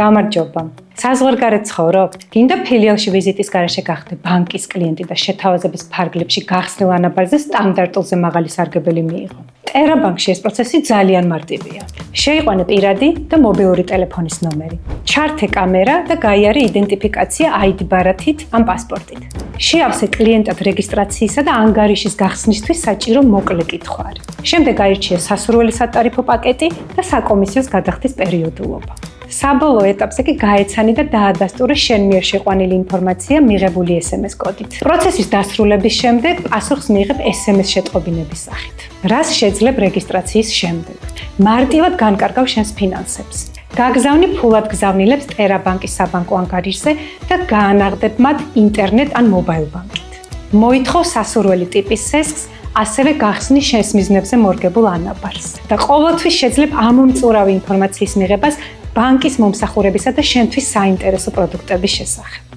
გამარჯობა. საზღვარგარეთ ცხოვრობ? გინდა ფილიალში ვიზიტის გარეშე გახდე ბანკის კლიენტი და შეთავაზების ფარგლებში გახსნილ ანაბარზე სტანდარტულზე მაღალი სარგებელი მიიღო. ტერაბანკში ეს პროცესი ძალიან მარტივია. შეიყვანე პირადი და მობილური ტელეფონის ნომერი. ჩართე კამერა და გაიარე იდენტიფიკაცია ID ბარათით ან პასპორტით. შეავსე კლიენტად რეგისტრაციისა და ანგარიშის გახსნისთვის საჭირო მოკლე კითხვარი. შემდეგ აირჩიე სასურველი სატარიფო პაკეტი და საკომისიოს გადახდის პერიოდულობა. საბოლოო ეტაპზე კი გაეცანი და დაადასტურე შენ მიერ შეყვანილი ინფორმაცია მიღებული SMS კოდით. პროცესის დასრულების შემდეგ პასუხს მიიღებ SMS შეტყობინების სახით. რას შეძლებ რეგისტრაციის შემდეგ? მარტივად განკარგავ შენს ფინანსებს. გაგზავნი ფულად გზავნილებს ტერაბანკის საბანკო ანგარიშზე და გაანაღდებ მათ ინტერნეტ ან მობაილ ბანკით. მოითხოვ სასურველი ტიპის სესხს, ასევე გახსნი შენს მიზნებზე მორგებულ ანაბარს. და ყოველთვის შეძლებ ამომწურავი ინფორმაციის მიღებას ბანკის მომსახურებისა და შენთვის საინტერესო პროდუქტების შესახებ.